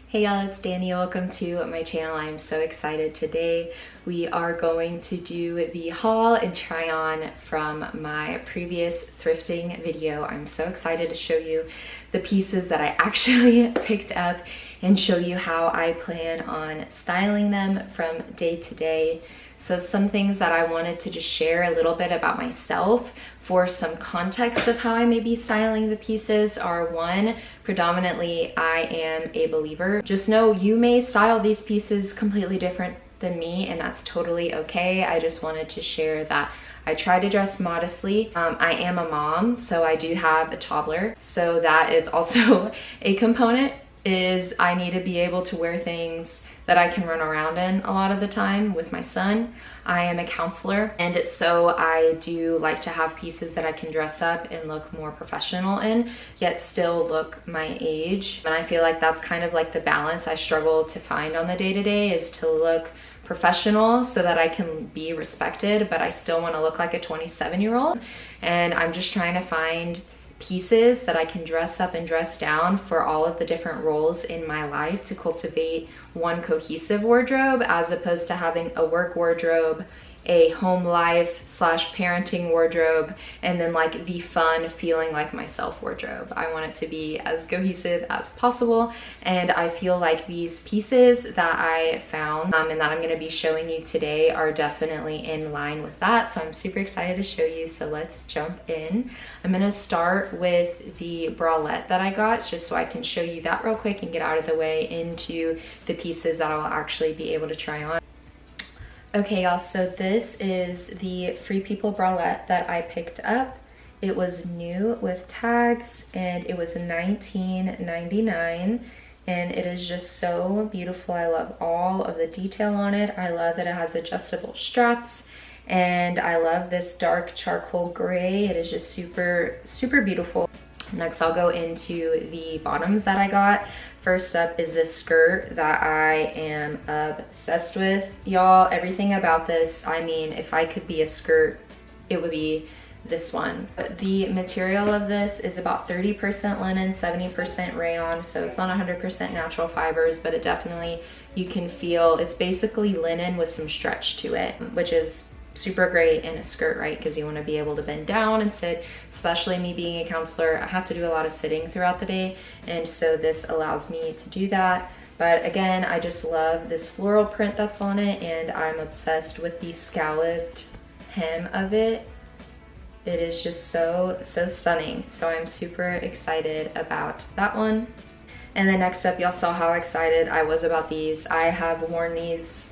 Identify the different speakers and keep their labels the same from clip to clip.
Speaker 1: Hey y'all, it's Danny. Welcome to my channel. I'm so excited. Today we are going to do the haul and try on from my previous thrifting video. I'm so excited to show you the pieces that I actually picked up and show you how I plan on styling them from day to day. So some things that I wanted to just share a little bit about myself for some context of how I may be styling the pieces are: one, predominantly I am a believer. Just know you may style these pieces completely different than me, and that's totally okay. I just wanted to share that I try to dress modestly. I am a mom, so I do have a toddler. So that is also a component, is I need to be able to wear things that I can run around in a lot of the time with my son. I am a counselor, and so I do like to have pieces that I can dress up and look more professional in, yet still look my age. And I feel like that's kind of like the balance I struggle to find on the day-to-day, is to look professional so that I can be respected, but I still want to look like a 27-year-old. And I'm just trying to find pieces that I can dress up and dress down for all of the different roles in my life to cultivate one cohesive wardrobe, as opposed to having a work wardrobe, a home life / parenting wardrobe, and then like the fun feeling like myself wardrobe. I want it to be as cohesive as possible, and I feel like these pieces that I found and that I'm going to be showing you today are definitely in line with that. So I'm super excited to show you, so let's jump in. I'm going to start with the bralette that I got, just so I can show you that real quick and get out of the way into the pieces that I will actually be able to try on. Okay y'all, so this is the Free People bralette that I picked up. It was new with tags and it was $19.99, and it is just so beautiful. I love all of the detail on it. I love that it has adjustable straps, and I love this dark charcoal gray. It is just super beautiful. Next, I'll go into the bottoms that I got. First up is this skirt that I am obsessed with. Y'all, everything about this, I mean, if I could be a skirt, it would be this one. The material of this is about 30% linen, 70% rayon, so it's not 100% natural fibers, but it definitely, you can feel, it's basically linen with some stretch to it, which is super great in a skirt, right? Because you want to be able to bend down and sit. Especially me being a counselor, I have to do a lot of sitting throughout the day, and so this allows me to do that. But again, I just love this floral print that's on it, and I'm obsessed with the scalloped hem of it. It is just so stunning. So I'm super excited about that one. And then next up, y'all saw how excited I was about these. I have worn these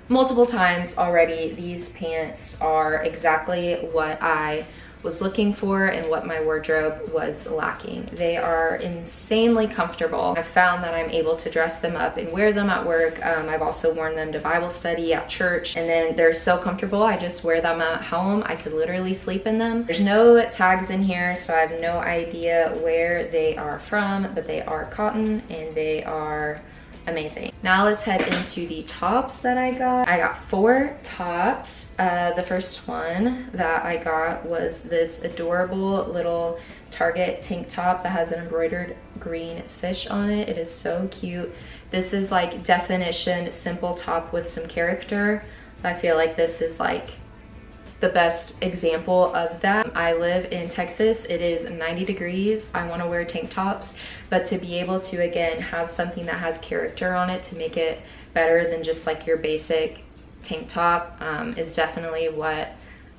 Speaker 1: multiple times already. These pants are exactly what I was looking for and what my wardrobe was lacking. They are insanely comfortable. I found that I'm able to dress them up and wear them at work. I've also worn them to Bible study, at church, and then they're so comfortable. I just wear them at home. I could literally sleep in them. There's no tags in here, so I have no idea where they are from, but they are cotton and they are amazing. Now let's head into the tops that I got. I got 4 tops. The first one that I got was this adorable little Target tank top that has an embroidered green fish on it. It is so cute. This is like definition simple top with some character. I feel like this is like the best example of that. I live in Texas. It is 90 degrees. I want to wear tank tops, but to be able to, again, have something that has character on it to make it better than just like your basic tank top is definitely what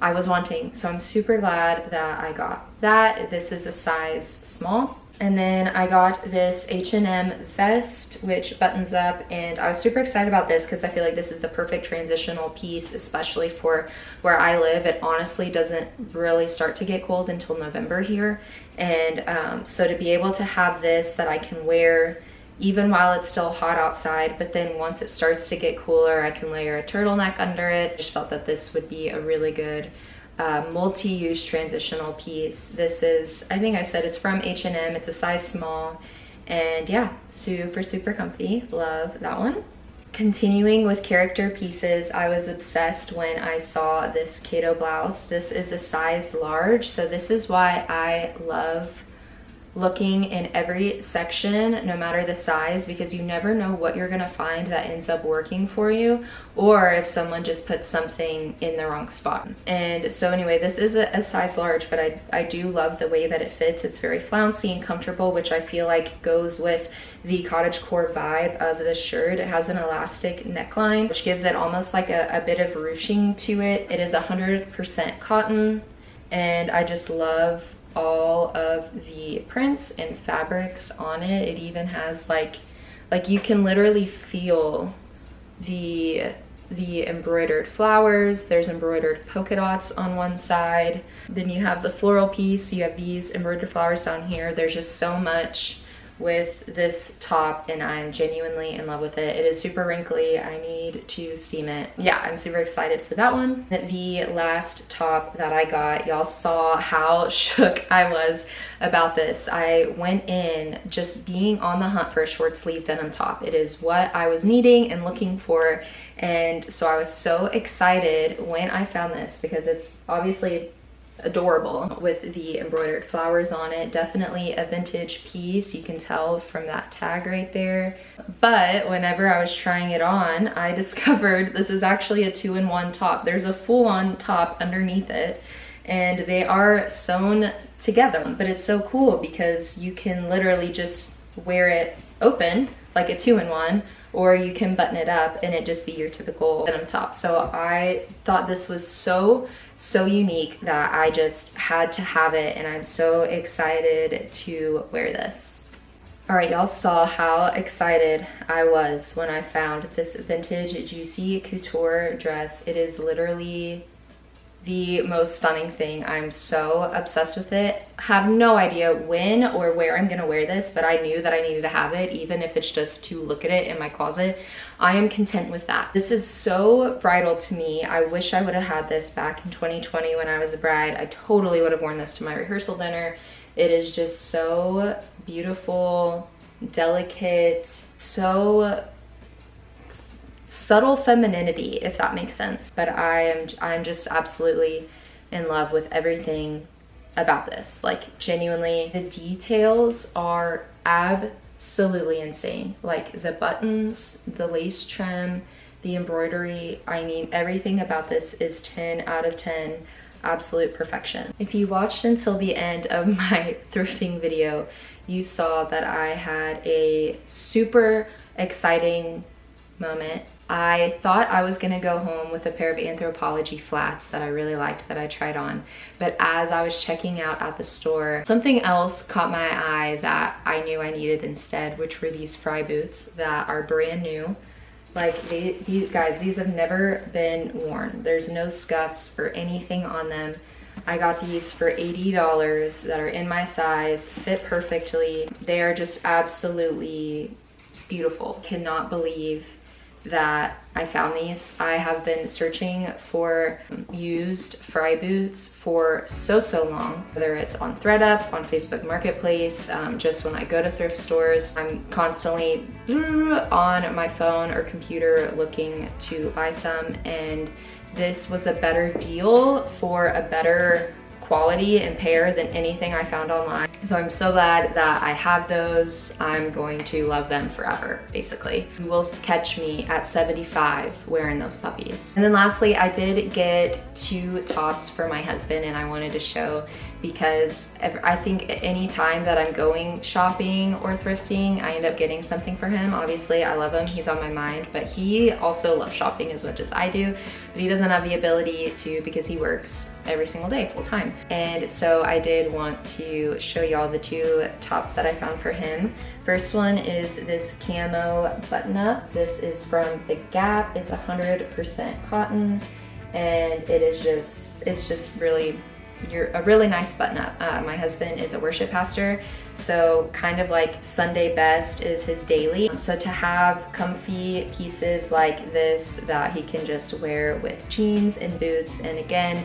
Speaker 1: I was wanting. So I'm super glad that I got that. This is a size small. And then I got this H&M vest, which buttons up, and I was super excited about this because I feel like this is the perfect transitional piece, especially for where I live. It honestly doesn't really start to get cold until November here, and so to be able to have this that I can wear even while it's still hot outside, but then once it starts to get cooler, I can layer a turtleneck under it. I just felt that this would be a really good multi-use transitional piece. This is, I think I said it's from H&M. It's a size small, and yeah, super comfy. Love that one. Continuing with character pieces, I was obsessed when I saw this Cato blouse. This is a size large, so this is why I love looking in every section, no matter the size, because you never know what you're gonna find that ends up working for you, or if someone just puts something in the wrong spot. And so anyway, this is a size large, but I do love the way that it fits. It's very flouncy and comfortable, which I feel like goes with the cottagecore vibe of the shirt. It has an elastic neckline, which gives it almost like a bit of ruching to it. It is 100% cotton, and I just love all of the prints and fabrics on it. It even has like you can literally feel the embroidered flowers. There's embroidered polka dots on one side. Then you have the floral piece. You have these embroidered flowers down here. There's just so much with this top, and I'm genuinely in love with it. It is super wrinkly. I need to steam it. Yeah, I'm super excited for that one. The last top that I got, y'all saw how shook I was about this. I went in just being on the hunt for a short sleeve denim top. It is what I was needing and looking for, and so I was so excited when I found this because it's obviously adorable with the embroidered flowers on it. Definitely a vintage piece, you can tell from that tag right there. But whenever I was trying it on, I discovered this is actually a 2-in-1 top. There's a full-on top underneath it, and they are sewn together. But it's so cool because you can literally just wear it open like a 2-in-1, or you can button it up and it just be your typical denim top. So I thought this was so unique that I just had to have it, and I'm so excited to wear this. All right, y'all saw how excited I was when I found this vintage juicy couture dress. It is literally the most stunning thing. I'm so obsessed with it. Have no idea when or where I'm gonna wear this, but I knew that I needed to have it, even if it's just to look at it in my closet. I am content with that. This is so bridal to me. I wish I would have had this back in 2020 when I was a bride. I totally would have worn this to my rehearsal dinner. It is just so beautiful, delicate, so subtle femininity, if that makes sense. But I'm just absolutely in love with everything about this. Like, genuinely, the details are absolutely insane. Like the buttons, the lace trim, the embroidery, I mean, everything about this is 10 out of 10, absolute perfection. If you watched until the end of my thrifting video, you saw that I had a super exciting moment. I thought I was gonna go home with a pair of Anthropologie flats that I really liked that I tried on, but as I was checking out at the store, something else caught my eye that I knew I needed instead, which were these Frye boots that are brand new. Like, these guys, these have never been worn. There's no scuffs or anything on them. I got these for $80 that are in my size, fit perfectly. They are just absolutely beautiful. Cannot believe that I found these. I have been searching for used Frye boots for so long, whether it's on ThredUp, on Facebook Marketplace, just when I go to thrift stores. I'm constantly on my phone or computer looking to buy some, and this was a better deal for a better quality and pair than anything I found online. So I'm so glad that I have those. I'm going to love them forever, basically. You will catch me at 75 wearing those puppies. And then lastly, I did get 2 tops for my husband, and I wanted to show because I think any time that I'm going shopping or thrifting, I end up getting something for him. Obviously, I love him, he's on my mind, but he also loves shopping as much as I do, but he doesn't have the ability to because he works every single day full time. And so I did want to show y'all the 2 tops that I found for him. First one is this camo button up. This is from The Gap. It's 100% cotton, and it's just really a really nice button up. My husband is a worship pastor, so kind of like Sunday best is his daily. So to have comfy pieces like this that he can just wear with jeans and boots, and again,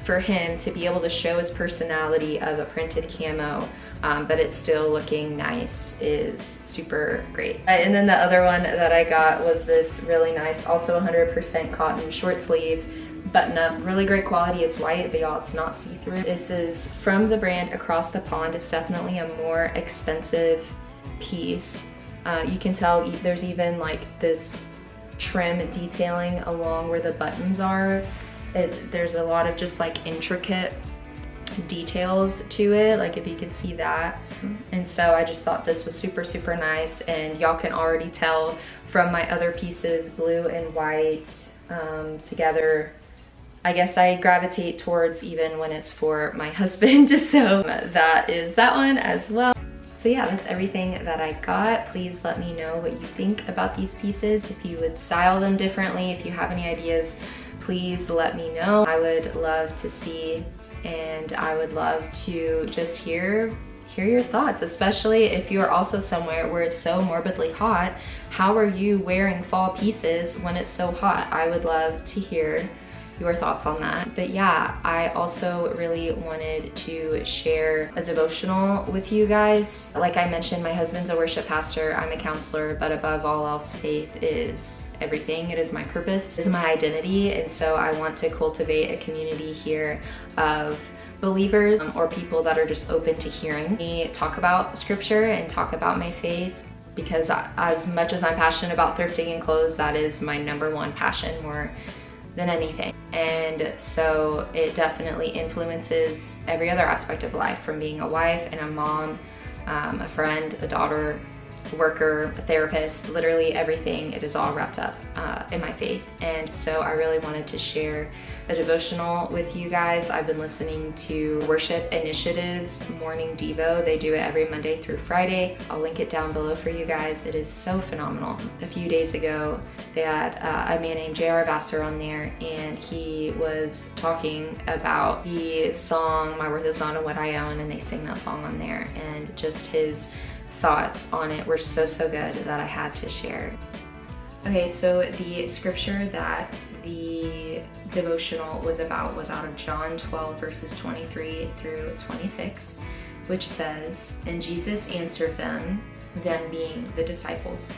Speaker 1: for him to be able to show his personality of a printed camo, but it's still looking nice, is super great. And then the other one that I got was this really nice, also 100% cotton short sleeve button up. Really great quality. It's white, but y'all, it's not see-through. This is from the brand Across the Pond. It's definitely a more expensive piece. You can tell there's even like this trim detailing along where the buttons are. There's a lot of just like intricate details to it, like if you can see that. And so I just thought this was super, super nice, and y'all can already tell from my other pieces, blue and white together. I guess I gravitate towards even when it's for my husband, so that is that one as well. So yeah, that's everything that I got. Please let me know what you think about these pieces. If you would style them differently, if you have any ideas, please let me know. I would love to see, and I would love to just hear your thoughts, especially if you're also somewhere where it's so morbidly hot. How are you wearing fall pieces when it's so hot? I would love to hear your thoughts on that. But yeah, I also really wanted to share a devotional with you guys. Like I mentioned, my husband's a worship pastor, I'm a counselor, but above all else, faith is everything. It is my purpose, it is my identity, and so I want to cultivate a community here of believers or people that are just open to hearing me talk about scripture and talk about my faith, because as much as I'm passionate about thrifting and clothes, that is my #1 passion more than anything. And so it definitely influences every other aspect of life, from being a wife and a mom, a friend, a daughter, worker, a therapist, literally everything. It is all wrapped up in my faith. And so I really wanted to share a devotional with you guys. I've been listening to Worship Initiative's Morning Devo. They do it every Monday through Friday. I'll link it down below for you guys. It is so phenomenal. A few days ago, they had a man named J.R. Vassar on there, and he was talking about the song My Worth Is Not in What I Own, and they sing that song on there, and just his thoughts on it were so good that I had to share. Okay, so the scripture that the devotional was about was out of John 12 verses 23 through 26, which says, "And Jesus answered them being the disciples,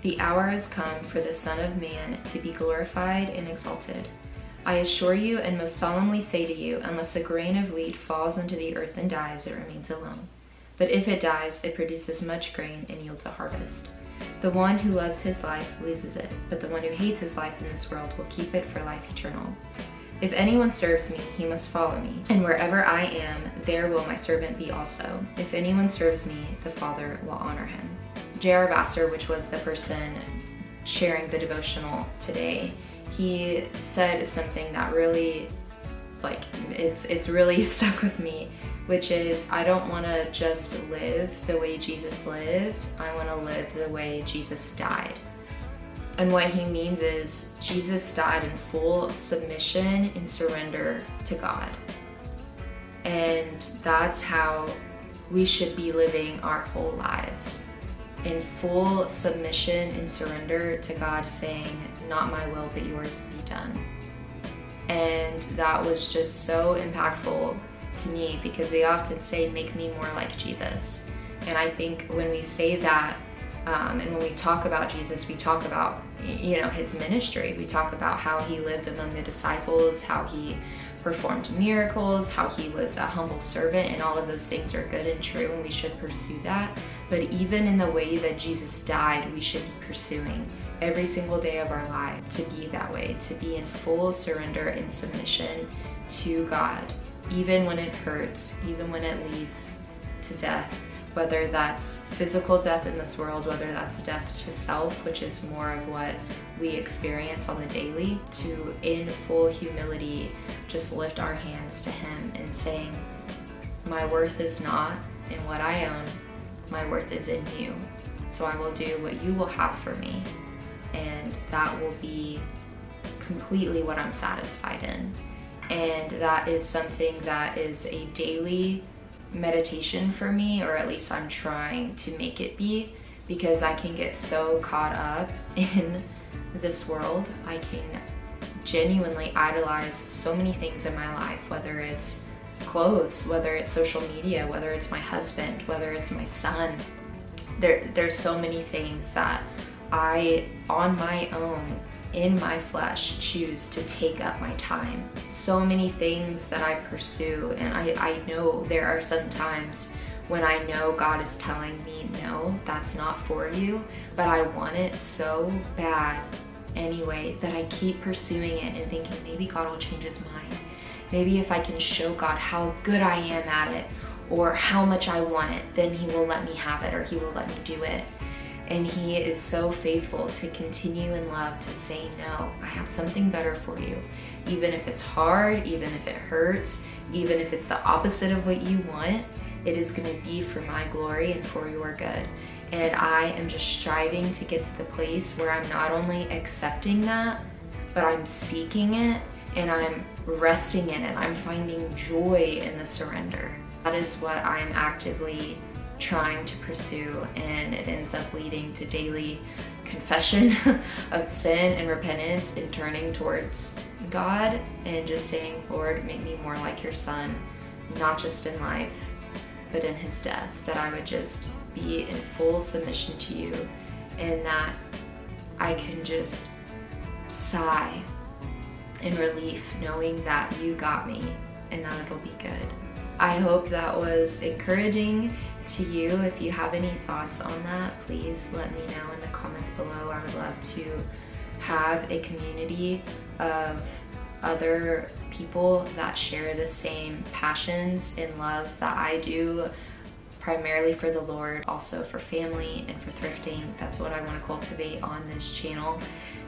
Speaker 1: the hour has come for the Son of Man to be glorified and exalted. I assure you and most solemnly say to you, unless a grain of wheat falls into the earth and dies, it remains alone. But if it dies, it produces much grain and yields a harvest. The one who loves his life loses it, but the one who hates his life in this world will keep it for life eternal. If anyone serves me, he must follow me, and wherever I am, there will my servant be also. If anyone serves me, the Father will honor him." J.R. Vassar, which was the person sharing the devotional today, he said something that really, like, it's really stuck with me, which is, I don't want to just live the way Jesus lived, I want to live the way Jesus died. And what he means is, Jesus died in full submission and surrender to God. And that's how we should be living our whole lives. In full submission and surrender to God, saying, not my will, but yours be done. And that was just so impactful to me, because they often say, make me more like Jesus. And I think when we say that, and when we talk about Jesus, we talk about, his ministry. We talk about how he lived among the disciples, how he performed miracles, how he was a humble servant, and all of those things are good and true, and we should pursue that. But even in the way that Jesus died, we should be pursuing every single day of our life to be that way, to be in full surrender and submission to God, even when it hurts, even when it leads to death, whether that's physical death in this world, whether that's death to self, which is more of what we experience on the daily, to in full humility just lift our hands to him and saying, my worth is not in what I own, my worth is in you. So I will do what you will have for me, and that will be completely what I'm satisfied in. And that is something that is a daily meditation for me, or at least I'm trying to make it be, because I can get so caught up in this world. I can genuinely idolize so many things in my life, whether it's clothes, whether it's social media, whether it's my husband, whether it's my son. There's so many things that I, on my own, in my flesh choose to take up my time. So many things that I pursue, and I know there are some times when I know God is telling me, no, that's not for you, but I want it so bad anyway that I keep pursuing it and thinking maybe God will change his mind. Maybe if I can show God how good I am at it or how much I want it, then he will let me have it or he will let me do it. And he is so faithful to continue in love to say, no, I have something better for you. Even if it's hard, even if it hurts, even if it's the opposite of what you want, it is gonna be for my glory and for your good. And I am just striving to get to the place where I'm not only accepting that, but I'm seeking it and I'm resting in it. I'm finding joy in the surrender. That is what I'm actively trying to pursue, and it ends up leading to daily confession of sin and repentance and turning towards God and just saying, Lord, make me more like your son, not just in life, but in his death, that I would just be in full submission to you and that I can just sigh in relief knowing that you got me and that it'll be good. I hope that was encouraging to you. If you have any thoughts on that, please let me know in the comments below. I would love to have a community of other people that share the same passions and loves that I do, primarily for the Lord, also for family and for thrifting. That's what I want to cultivate on this channel.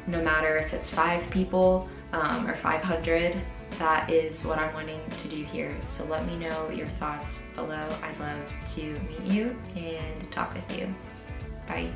Speaker 1: No matter if it's 5 people or 500, that is what I'm wanting to do here. So let me know your thoughts below. I'd love to meet you and talk with you. Bye.